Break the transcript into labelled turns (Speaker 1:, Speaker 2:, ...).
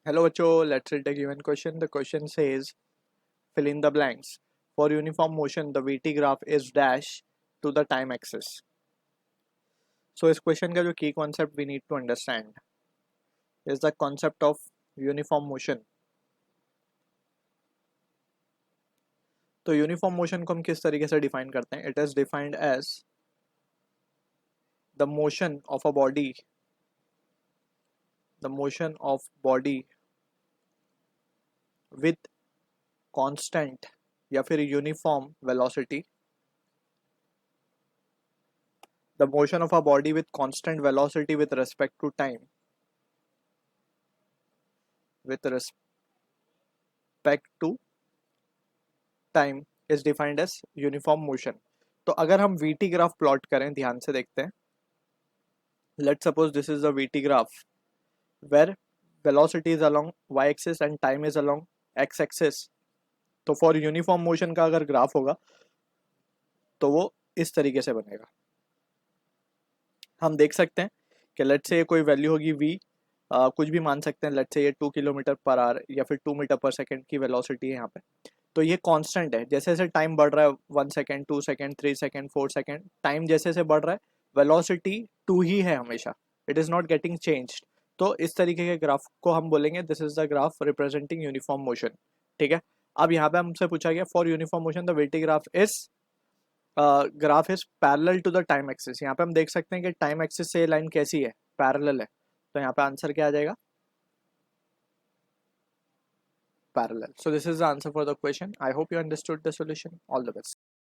Speaker 1: Hello बच्चों, let's read the given question. The question says fill in the blanks. For uniform motion, the VT graph is dash to the time axis. So इस question का जो key concept we need to understand is the concept of uniform motion. तो uniform motion को हम किस तरीके से define करते हैं? It is defined as the motion of a body, the motion of body with constant या फिर uniform velocity, the motion of a body with constant velocity with respect to time, with respect to time is defined as uniform motion. तो अगर हम VT graph plot करें, ध्यान से देखते हैं. Let's suppose this is a VT graph where velocity is along y axis and time is along x axis. तो for uniform motion का अगर ग्राफ होगा तो वो इस तरीके से बनेगा. हम देख सकते हैं कि लेट्स से ये कोई वैल्यू होगी v, कुछ भी मान सकते हैं. लेट्स से ये 2 किलोमीटर पर आवर या फिर 2 मीटर पर सेकंड की वेलोसिटी है यहाँ पे. तो ये कांस्टेंट है. जैसे जैसे टाइम बढ़ रहा है, 1 second, 2 second, 3 second, 4 second, time जैसे जैसे बढ़ रहा है, वेलोसिटी 2 ही है हमेशा. It is not getting changed. तो इस तरीके के ग्राफ को हम बोलेंगे this is the graph representing uniform motion. ठीक है. अब यहाँ पे हमसे पूछा गया for uniform motion the VT graph is parallel to the time axis. यहाँ पे हम देख सकते हैं कि टाइम एक्सिस से ये लाइन कैसी है, पैरेलल है. तो यहाँ पे आंसर क्या आ जाएगा? Parallel. So this is the answer for the question. I hope you understood the solution. All the best.